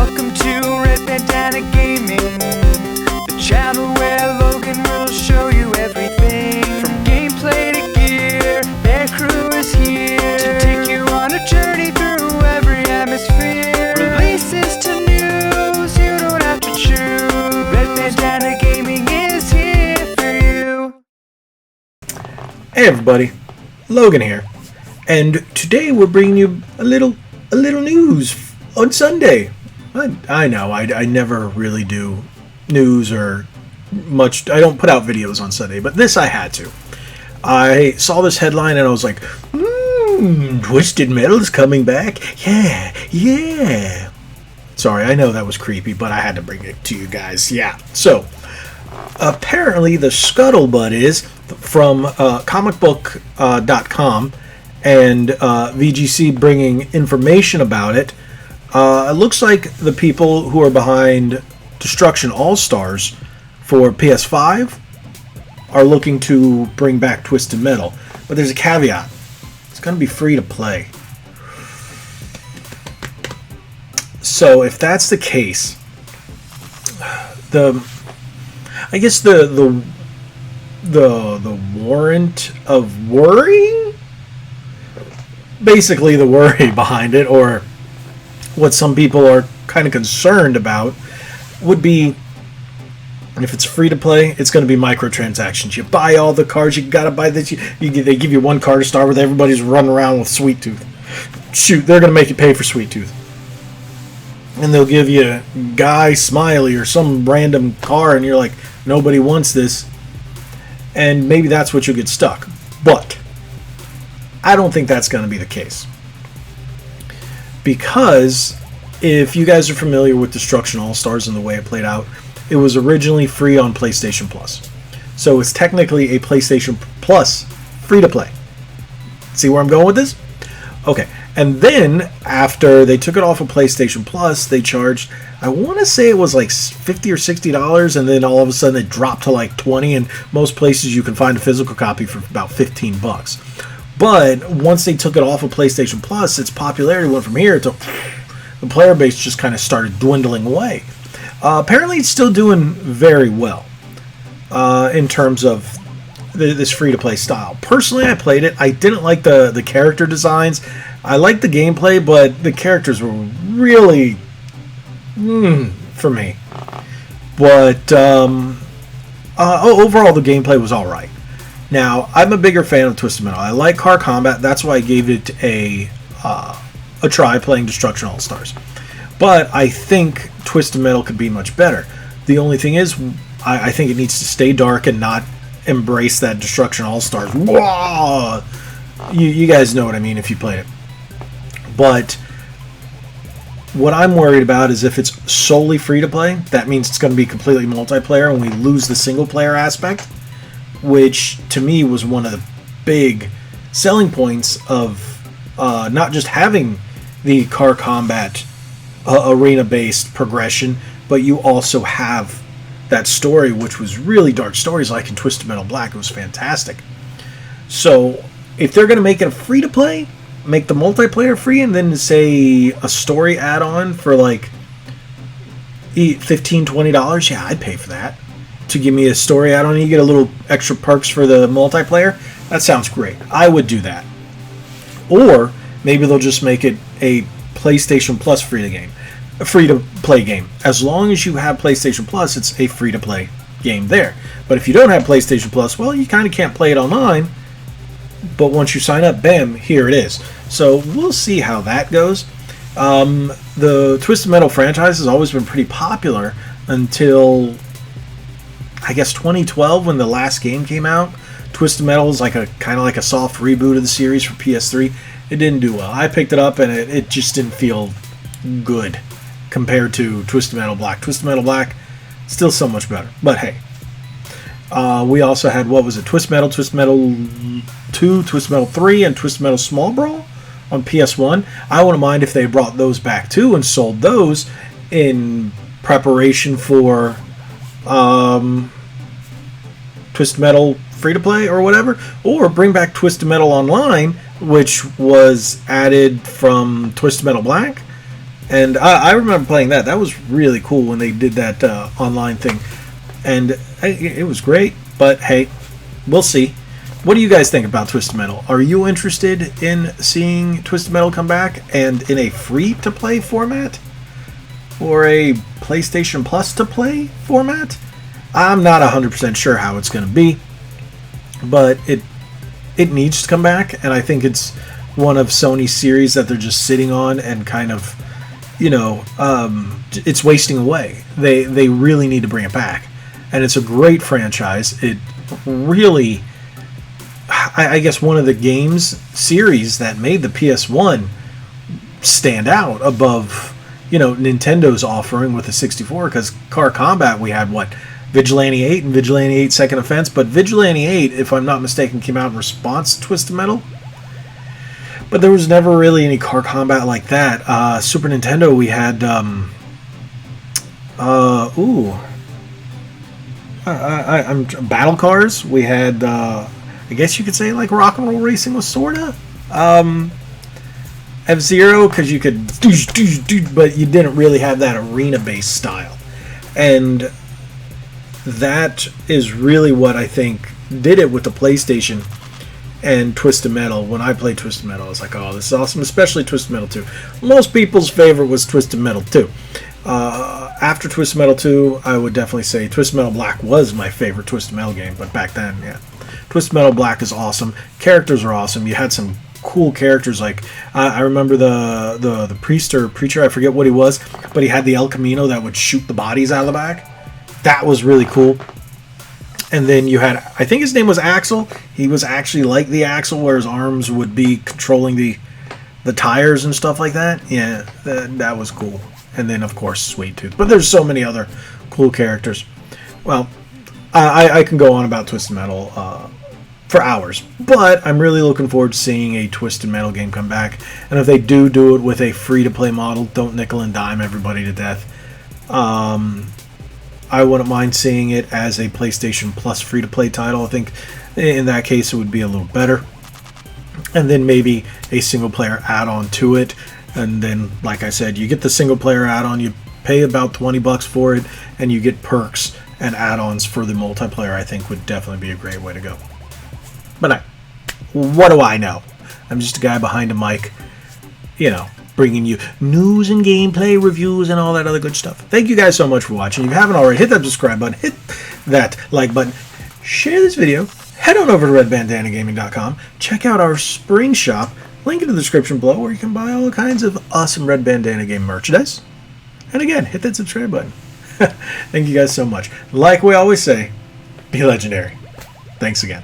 Welcome to Red Bandana Gaming, the channel where Logan will show you everything. From gameplay to gear, their crew is here to take you on a journey through every atmosphere. Releases to news, you don't have to choose. Red Bandana Gaming is here for you. Hey everybody, Logan here, and today we're bringing you a little news on Sunday. I know I never really do news or much. I don't put out videos on Sunday, but this I had to. I saw this headline and I was like, Twisted Metal's coming back. Yeah. Sorry, I know that was creepy, but I had to bring it to you guys. Yeah. So apparently the scuttlebutt is from comicbook.com and VGC bringing information about it. It looks like the people who are behind Destruction AllStars for PS5 are looking to bring back Twisted Metal, but there's a caveat. It's going to be free to play. So if that's the case, I guess the warrant of worrying, basically the worry behind it, or what some people are kind of concerned about, would be if it's free to play, it's going to be microtransactions. You buy all the cards, you gotta buy this. They give you one card to start with. Everybody's running around with Sweet Tooth. Shoot, they're going to make you pay for Sweet Tooth. And they'll give you Guy Smiley or some random car, and you're like, nobody wants this. And maybe that's what you'll get stuck. But I don't think that's going to be the case. Because if you guys are familiar with Destruction AllStars and the way it played out, it was originally free on PlayStation Plus. So it's technically a PlayStation Plus free-to-play. See where I'm going with this? Okay. And then, after they took it off of PlayStation Plus, they charged, I want to say it was like $50 or $60, and then all of a sudden it dropped to like $20, and most places you can find a physical copy for about $15. But once they took it off of PlayStation Plus, its popularity went from here to the player base just kind of started dwindling away. Apparently it's still doing very well in terms of this free-to-play style. Personally, I played it. I didn't like the character designs. I liked the gameplay, but the characters were really for me. But overall, the gameplay was all right. Now, I'm a bigger fan of Twisted Metal. I like car combat. That's why I gave it a try playing Destruction AllStars. But I think Twisted Metal could be much better. The only thing is, I think it needs to stay dark and not embrace that Destruction AllStars. Whoa! You guys know what I mean if you played it. But what I'm worried about is if it's solely free to play, that means it's going to be completely multiplayer and we lose the single player aspect, which to me was one of the big selling points of not just having the car combat arena-based progression, but you also have that story, which was really dark stories like in Twisted Metal Black. It was fantastic. So if they're going to make it a free-to-play, make the multiplayer free, and then say a story add-on for like $15, $20, yeah, I'd pay for that. To give me a story add-on and you get a little extra perks for the multiplayer, that sounds great. I would do that. Or maybe they'll just make it a PlayStation Plus free-to-play game. As long as you have PlayStation Plus, it's a free-to-play game there. But if you don't have PlayStation Plus, well, you kind of can't play it online. But once you sign up, bam, here it is. So we'll see how that goes. The Twisted Metal franchise has always been pretty popular until, I guess, 2012 when the last game came out. Twisted Metal is like kind of like a soft reboot of the series for PS3. It didn't do well. I picked it up and it just didn't feel good compared to Twisted Metal Black. Twisted Metal Black, still so much better. But hey. We also had, what was it, Twisted Metal 2, Twisted Metal 3, and Twisted Metal Small Brawl on PS1. I wouldn't mind if they brought those back too and sold those in preparation for Twisted Metal free-to-play or whatever. Or bring back Twisted Metal Online, which was added from Twisted Metal Black. And I remember playing that. That was really cool when they did that online thing. And it was great. But hey, we'll see. What do you guys think about Twisted Metal? Are you interested in seeing Twisted Metal come back and in a free-to-play format? Or a PlayStation Plus to play format? I'm not 100% sure how it's going to be. But it needs to come back. And I think it's one of Sony's series that they're just sitting on and kind of, it's wasting away. They really need to bring it back. And it's a great franchise. It really, I guess, one of the games series that made the PS1 stand out above, Nintendo's offering with the 64. Because Car Combat, we had, Vigilante 8 and Vigilante 8 Second Offense. But Vigilante 8, if I'm not mistaken, came out in response to Twisted Metal. But there was never really any car combat like that. Super Nintendo, we had, Battle Cars. We had, I guess you could say, like, Rock and Roll Racing was sorta. F-Zero, because you could, but you didn't really have that arena-based style. And that is really what I think did it with the PlayStation and Twisted Metal. When I played Twisted Metal, I was like, oh, this is awesome, especially Twisted Metal 2. Most people's favorite was Twisted Metal 2. After Twisted Metal 2, I would definitely say Twisted Metal Black was my favorite Twisted Metal game, but back then, yeah. Twisted Metal Black is awesome. Characters are awesome. You had some cool characters, like, I remember the priest or preacher, I forget what he was, but he had the El Camino that would shoot the bodies out of the back. That was really cool. And then you had, I think his name was Axel. He was actually like the Axel, where his arms would be controlling the tires and stuff like that. Yeah, that was cool. And then, of course, Sweet Tooth. But there's so many other cool characters. Well, I can go on about Twisted Metal for hours. But I'm really looking forward to seeing a Twisted Metal game come back. And if they do it with a free-to-play model, don't nickel and dime everybody to death. I wouldn't mind seeing it as a PlayStation Plus free-to-play title. I think in that case it would be a little better. And then maybe a single-player add-on to it. And then, like I said, you get the single-player add-on, you pay about $20 for it, and you get perks and add-ons for the multiplayer. I think would definitely be a great way to go. But what do I know? I'm just a guy behind a mic, bringing you news and gameplay reviews and all that other good stuff. Thank you guys so much for watching. If you haven't already, hit that subscribe button, hit that like button, share this video, head on over to redbandanagaming.com, check out our spring shop, link in the description below, where you can buy all kinds of awesome Red Bandana Game merchandise. And again, hit that subscribe button. Thank you guys so much. Like we always say, be legendary. Thanks again.